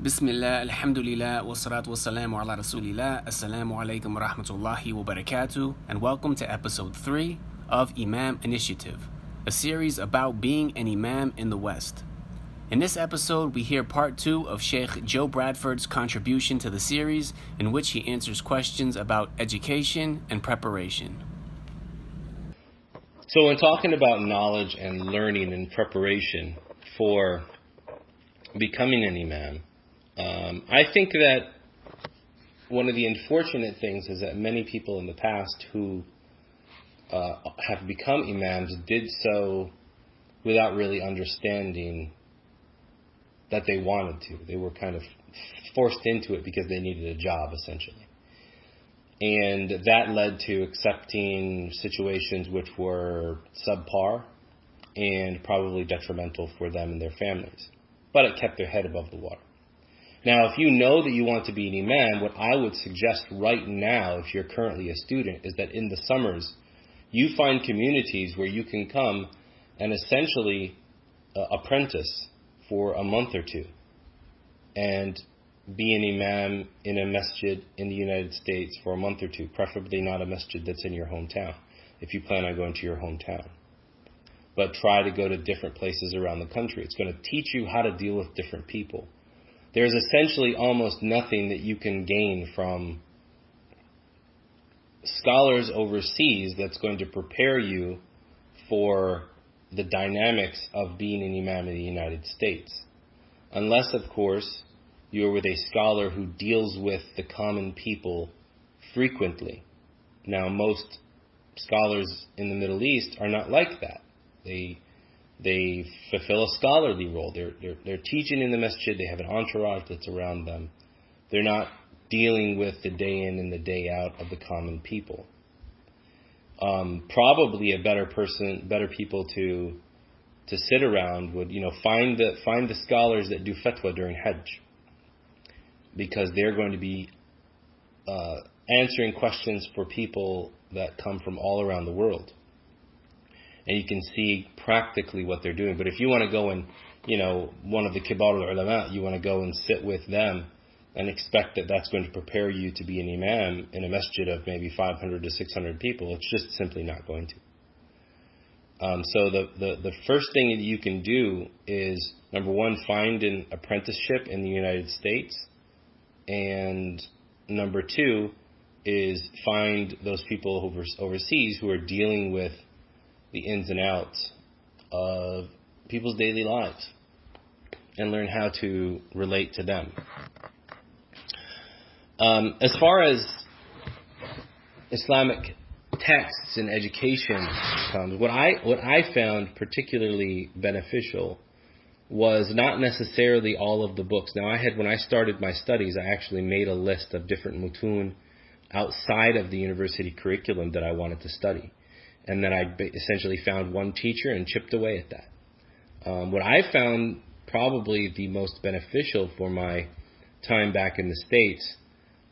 Bismillah, alhamdulillah, wassalatu wassalamu ala rasulillah, assalamu alaikum wa rahmatullahi wa barakatuh, and welcome to episode 3 of Imam Initiative, a series about being an Imam in the West. In this episode, we hear part 2 of Sheikh Joe Bradford's contribution to the series, in which he answers questions about education and preparation. So when talking about knowledge and learning and preparation for becoming an Imam, I think that one of the unfortunate things is that many people in the past who have become Imams did so without really understanding that they wanted to. They were kind of forced into it because they needed a job, essentially. And that led to accepting situations which were subpar and probably detrimental for them and their families. But it kept their head above the water. Now, if you know that you want to be an Imam, what I would suggest right now, if you're currently a student, is that in the summers, you find communities where you can come and essentially apprentice for a month or two and be an Imam in a masjid in the United States for a month or two, preferably not a masjid that's in your hometown, if you plan on going to your hometown. But try to go to different places around the country. It's going to teach you how to deal with different people. There's essentially almost nothing that you can gain from scholars overseas that's going to prepare you for the dynamics of being an Imam in the United States. Unless, of course, you're with a scholar who deals with the common people frequently. Now, most scholars in the Middle East are not like that. They fulfill a scholarly role. They're teaching in the masjid. They have an entourage that's around them. They're not dealing with the day in and the day out of the common people. Probably a better people to sit around would, find the scholars that do fatwa during Hajj, because they're going to be answering questions for people that come from all around the world. And you can see practically what they're doing. But if you want to go and, one of the kibar al-ulama, you want to go and sit with them and expect that that's going to prepare you to be an Imam in a masjid of maybe 500 to 600 people, it's just simply not going to. So the first thing that you can do is, number one, find an apprenticeship in the United States. And number two is find those people overseas who are dealing with the ins and outs of people's daily lives and learn how to relate to them. As far as Islamic texts and education comes, what I found particularly beneficial was not necessarily all of the books. Now, when I started my studies, I actually made a list of different mutun outside of the university curriculum that I wanted to study. And then I essentially found one teacher and chipped away at that. What I found probably the most beneficial for my time back in the States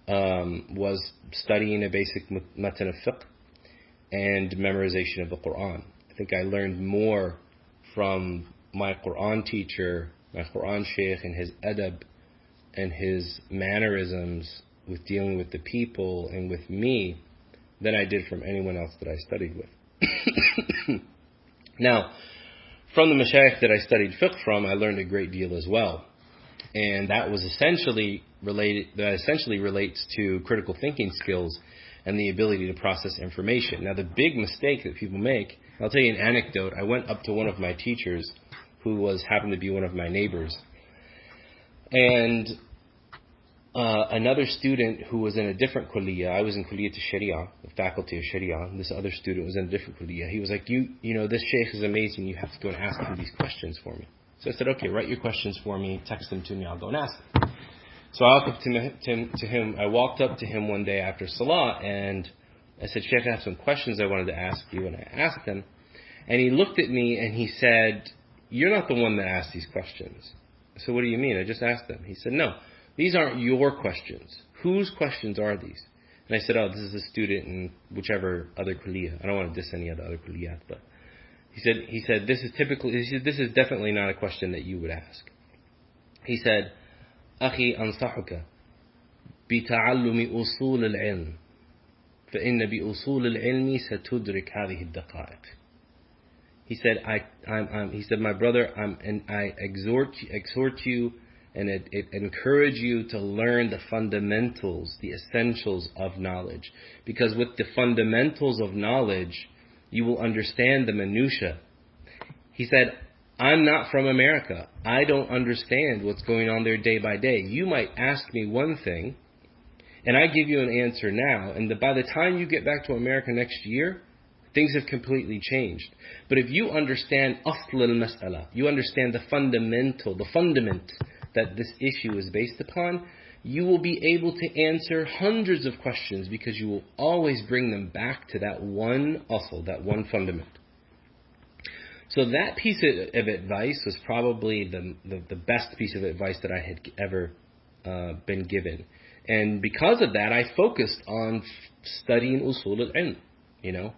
was studying a basic matan of fiqh and memorization of the Quran. I think I learned more from my Quran teacher, my Quran sheikh, and his adab and his mannerisms with dealing with the people and with me than I did from anyone else that I studied with. Now, from the mashayikh that I studied fiqh from, I learned a great deal as well. And that essentially relates to critical thinking skills and the ability to process information. Now, the big mistake that people make, I'll tell you an anecdote. I went up to one of my teachers who happened to be one of my neighbors. And another student who was in a different kulliyah, I was in kulliyah to Sharia, the faculty of Sharia, and this other student was in a different kulliyah. He was like, this sheikh is amazing, you have to go and ask him these questions for me. So I said, okay, write your questions for me, text them to me, I'll go and ask them. So I walked up to him one day after Salah, and I said, Sheikh, I have some questions I wanted to ask you, and I asked him, and he looked at me and he said, you're not the one that asked these questions. I said, what do you mean? I just asked them. He said, no. These aren't your questions. Whose questions are these? And I said, this is a student in whichever other kulliyah. I don't want to diss any of the other kulliyat, but he said, this is definitely not a question that you would ask. He said, أخي أنصحك بتعلم أصول العلم فإن بأصول العلم ستدرك هذه الدقائق. He said, he said, my brother, I exhort you and encourage you to learn the fundamentals, the essentials of knowledge. Because with the fundamentals of knowledge, you will understand the minutiae. He said, I'm not from America. I don't understand what's going on there day by day. You might ask me one thing, and I give you an answer now, and by the time you get back to America next year, things have completely changed. But if you understand asl al-mas'ala, you understand the fundament that this issue is based upon, you will be able to answer hundreds of questions because you will always bring them back to that one asl, that one fundament. So that piece of advice was probably the best piece of advice that I had ever been given. And because of that, I focused on studying usul al-ilm. You know,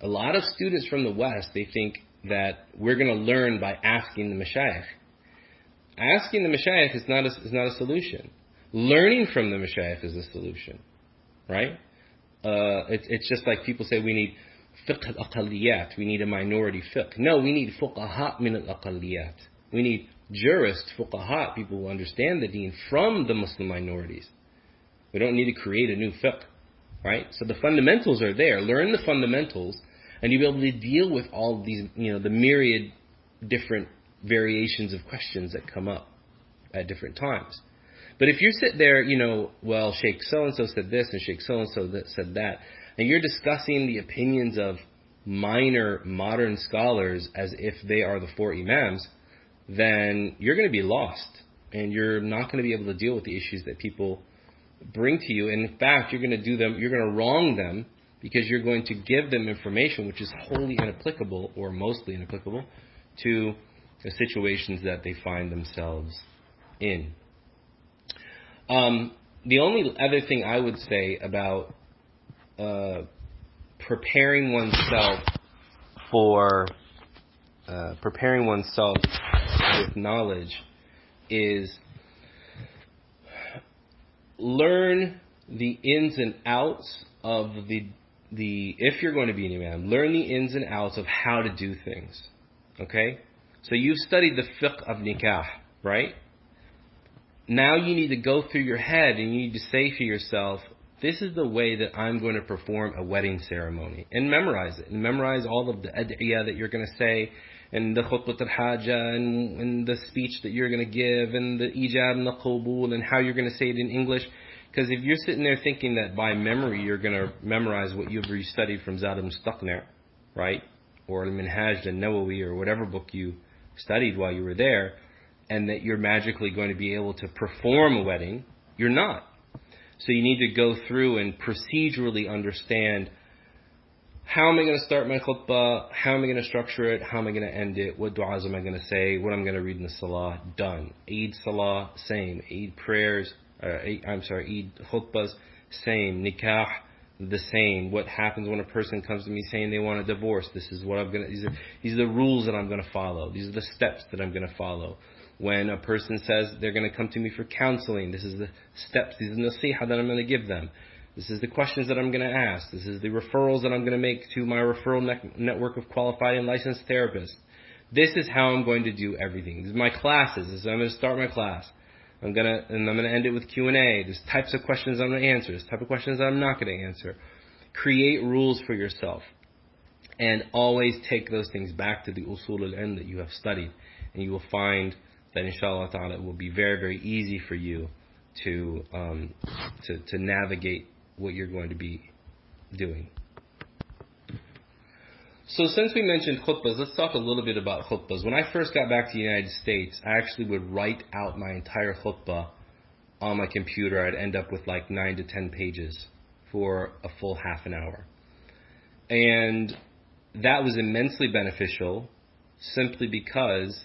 a lot of students from the West, they think that we're going to learn by asking the mashayikh. Asking the mashayikh is not a solution. Learning from the mashayikh is a solution, right? It's just like people say we need fiqh al-aqalliyat, we need a minority fiqh. No, we need fuqaha min al-aqalliyat. We need jurists, fuqaha, people who understand the deen from the Muslim minorities. We don't need to create a new fiqh, right? So the fundamentals are there. Learn the fundamentals, and you'll be able to deal with all of these, the myriad different variations of questions that come up at different times. But if you sit there, well, Sheikh so-and-so said this, and Sheikh so-and-so said that, and you're discussing the opinions of minor modern scholars as if they are the four Imams, then you're going to be lost, and you're not going to be able to deal with the issues that people bring to you. And in fact, you're going to wrong them because you're going to give them information which is wholly inapplicable or mostly inapplicable to the situations that they find themselves in. The only other thing I would say about preparing oneself with knowledge is learn the ins and outs of the if you're going to be an imam, learn the ins and outs of how to do things. Okay? So you've studied the fiqh of nikah, right? Now you need to go through your head and you need to say to yourself, this is the way that I'm going to perform a wedding ceremony. And memorize it. And memorize all of the ad'iyah that you're going to say, and the khutbat al-hajjah, and the speech that you're going to give, and the ijab and the qabul, and how you're going to say it in English. Because if you're sitting there thinking that by memory you're going to memorize what you've studied from Zad al-Mustaqni', right? Or al-Minhaj al-Nawawi, or whatever book you studied while you were there, and that you're magically going to be able to perform a wedding, you're not. So you need to go through and procedurally understand, how am I going to start my khutbah? How am I going to structure it? How am I going to end it? What du'as am I going to say? What I'm going to read in the salah? Done. Eid salah, same. Eid prayers, Eid khutbahs, same. Nikah, the same. What happens when a person comes to me saying they want a divorce? This is what I'm going to, these are the rules that I'm going to follow. These are the steps that I'm going to follow. When a person says they're going to come to me for counseling, this is the steps, these are the nasiha that I'm going to give them. This is the questions that I'm going to ask. This is the referrals that I'm going to make to my referral network of qualified and licensed therapists. This is how I'm going to do everything. These are my classes. This is how I'm going to start my class. I'm going to end it with Q&A. There's types of questions I'm going to answer. There's type of questions that I'm not going to answer. Create rules for yourself. And always take those things back to the usul al-ilm that you have studied. And you will find that inshallah ta'ala it will be very, very easy for you to navigate what you're going to be doing. So since we mentioned khutbahs, let's talk a little bit about khutbahs. When I first got back to the United States, I actually would write out my entire khutbah on my computer. I'd end up with like 9 to 10 pages for a full half an hour. And that was immensely beneficial simply because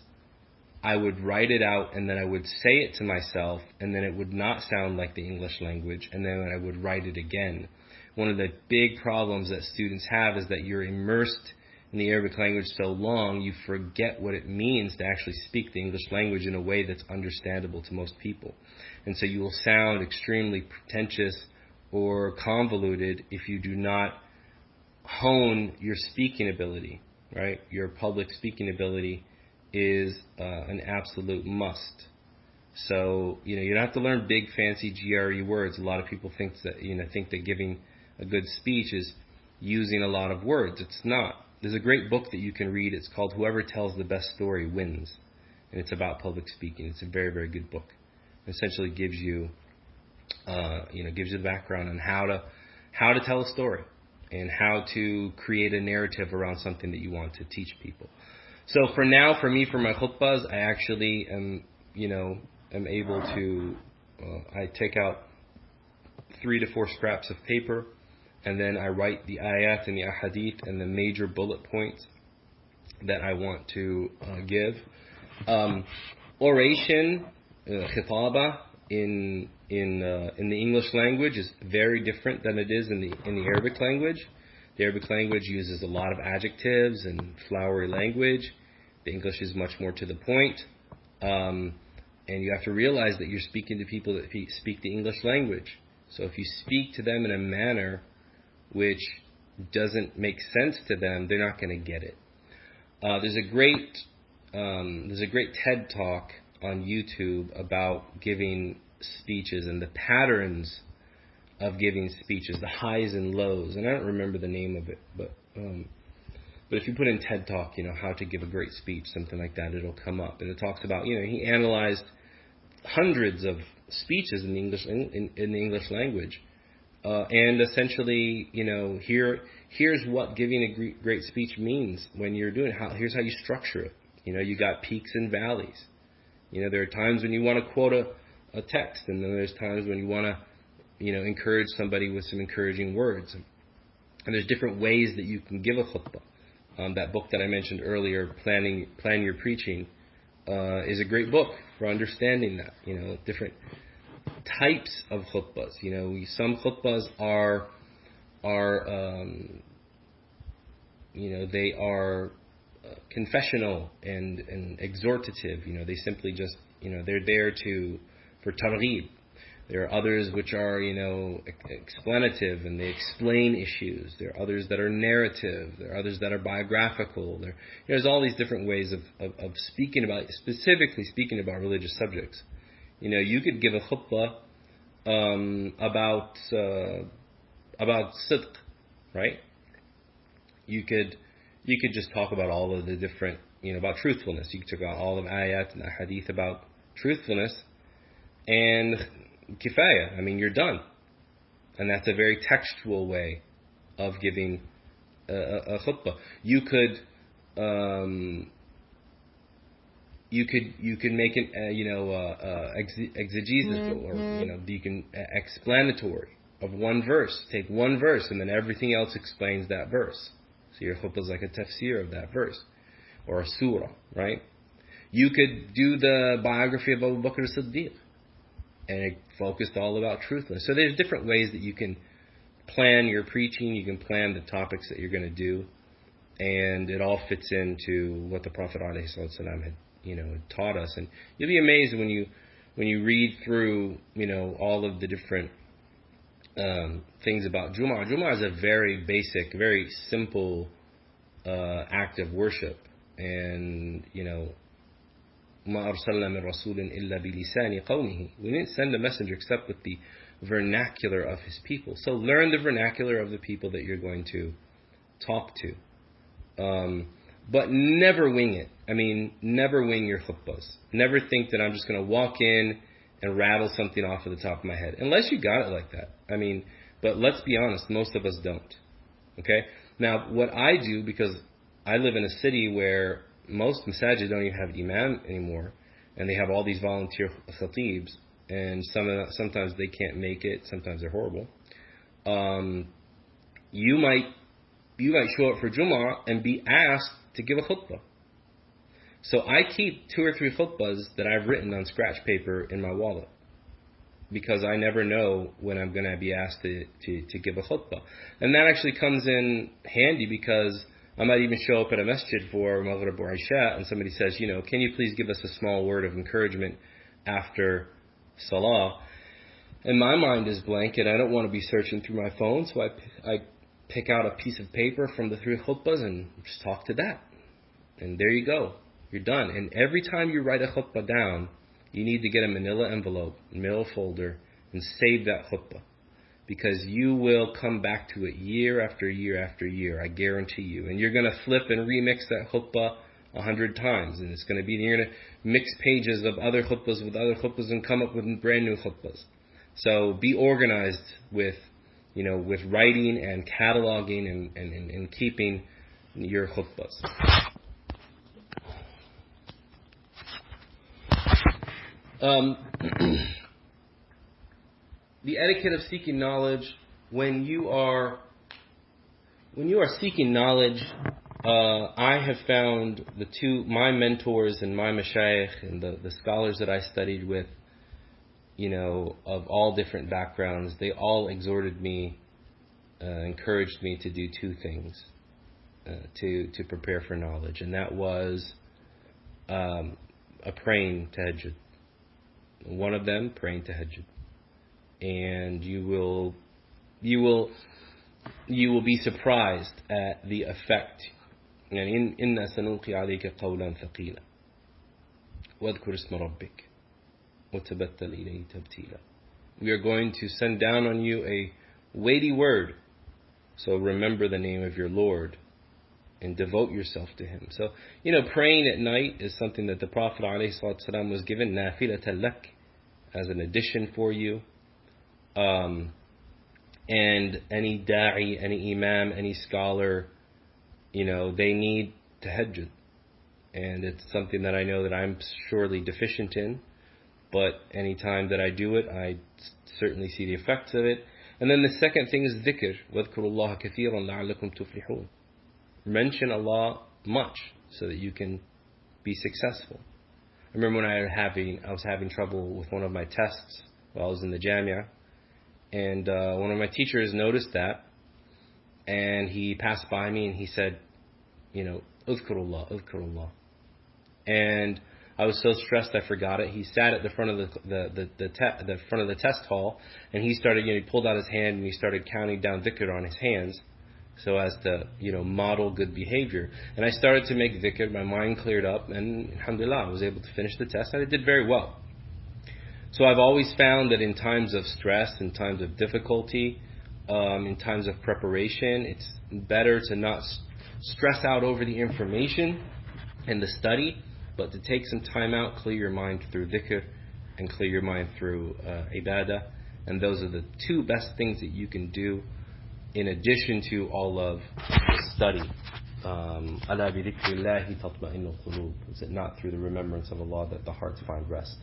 I would write it out and then I would say it to myself and then it would not sound like the English language and then I would write it again. One of the big problems that students have is that you're immersed in the Arabic language so long, you forget what it means to actually speak the English language in a way that's understandable to most people. And so you will sound extremely pretentious or convoluted if you do not hone your speaking ability, right? Your public speaking ability is an absolute must. So, you don't have to learn big fancy GRE words. A lot of people think that giving a good speech is using a lot of words. It's not. There's a great book that you can read. It's called Whoever Tells the Best Story Wins. And it's about public speaking. It's a very, very good book. It essentially gives you the background on how to tell a story and how to create a narrative around something that you want to teach people. So for now, for me, for my khutbahs, I actually am able to, I take out 3 to 4 scraps of paper, and then I write the ayat and the ahadith and the major bullet points that I want to give. Oration, khitaba, in the English language is very different than it is in the Arabic language. The Arabic language uses a lot of adjectives and flowery language. The English is much more to the point. And you have to realize that you're speaking to people that speak the English language. So if you speak to them in a manner which doesn't make sense to them, they're not going to get it. There's a great TED talk on YouTube about giving speeches and the patterns of giving speeches, the highs and lows. And I don't remember the name of it, but if you put in TED talk, how to give a great speech, something like that, it'll come up. And it talks about, he analyzed hundreds of speeches in the English language. And essentially, here's what giving a great speech means when you're doing it. Here's how you structure it. You got peaks and valleys. There are times when you want to quote a text, and then there's times when you want to, encourage somebody with some encouraging words. And there's different ways that you can give a khutbah. That book that I mentioned earlier, Plan Your Preaching, is a great book for understanding that. Different types of khutbahs. Some khutbahs are they are confessional and exhortative. They simply just, they're there for targhib. There are others which are, explanative, and they explain issues. There are others that are narrative. There are others that are biographical. There's all these different ways of speaking about, specifically speaking about religious subjects. You could give a khutbah about sidq, right? You could just talk about all of the different, about truthfulness. You could talk about all of ayat and ahadith about truthfulness, and kifaya. You're done. And that's a very textual way of giving a khutbah. You could make an exegesis, or you can explanatory of one verse. Take one verse, and then everything else explains that verse. So your khutbah is like a tafsir of that verse, or a surah, right? You could do the biography of Abu Bakr as-Siddiq, and it focused all about truthfulness. So there's different ways that you can plan your preaching. You can plan the topics that you're going to do, and it all fits into what the Prophet ﷺ had taught us. And you'll be amazed when you read through all of the different things about Jumu'ah. Jumu'ah is a very basic, very simple act of worship, and مَا أَرْسَلْنَا مِن رَسُولٍ إِلَّا بِلِسَانِ قَوْمِهِ. We didn't send a messenger except with the vernacular of his people. So learn the vernacular of the people that you're going to talk to. But never wing it. Never wing your khutbahs. Never think that I'm just going to walk in and rattle something off of the top of my head. Unless you got it like that. But let's be honest, most of us don't. Okay? Now, what I do, because I live in a city where most masajid don't even have imam anymore, and they have all these volunteer khatibs, and sometimes they can't make it, sometimes they're horrible. You might show up for Jumu'ah and be asked to give a khutbah. So I keep 2 or 3 khutbahs that I've written on scratch paper in my wallet, because I never know when I'm going to be asked to give a khutbah. And that actually comes in handy, because I might even show up at a masjid for Maghrib or Isha, and somebody says, can you please give us a small word of encouragement after Salah? And my mind is blank, and I don't want to be searching through my phone, so I pick out a piece of paper from the 3 khutbahs and just talk to that. And there you go. You're done. And every time you write a khutbah down, you need to get a manila envelope, manila folder, and save that khutbah. Because you will come back to it year after year after year, I guarantee you. And you're going to flip and remix that khutbah 100 times. And it's going to be, you're going to mix pages of other khutbahs with other khutbahs and come up with brand new khutbahs. So be organized with writing and cataloging and keeping your khutbahs. The etiquette of seeking knowledge. When you are seeking knowledge, I have found my mentors and my mashayikh and the scholars that I studied with, of all different backgrounds, they all exhorted me, encouraged me to do 2 things to prepare for knowledge, and that was a praying tahajjud. One of them, praying tahajjud, and you will be surprised at the effect. يعني إنا سنلقي عليك قولا ثقيلا واذكر اسم ربك وتبتل إليه تبتيلا. We are going to send down on you a weighty word, so remember the name of your Lord and devote yourself to Him. So, praying at night is something that the Prophet ﷺ was given nafilatan lak, as an addition for you. And any da'i, any imam, any scholar, they need tahajjud. And it's something that I know that I'm surely deficient in. But any time that I do it, I certainly see the effects of it. And then the second thing is dhikr. وَاذْكُرُوا اللَّهَ كَثِيرًا لَعَلَّكُمْ تُفْلِحُونَ. Mention Allah much so that you can be successful. I remember when I was having trouble with one of my tests while I was in the Jamia. And one of my teachers noticed that. And he passed by me and he said, Udhkurullah, Udhkurullah. And I was so stressed I forgot it. He sat at the front of the front of the test hall, and he started, he pulled out his hand and he started counting down dhikr on his hands, so as to, model good behavior. And I started to make dhikr. My mind cleared up, and alhamdulillah, I was able to finish the test, and I did very well. So I've always found that in times of stress, in times of difficulty, in times of preparation, it's better to not stress out over the information and the study, but to take some time out, clear your mind through dhikr, and clear your mind through ibadah. And those are the 2 best things that you can do in addition to all of the study. أَلَا بِذِكْرِ اللَّهِ تَطْمَئِنُّ الْقُلُوبُ. Is it not through the remembrance of Allah that the hearts find rest?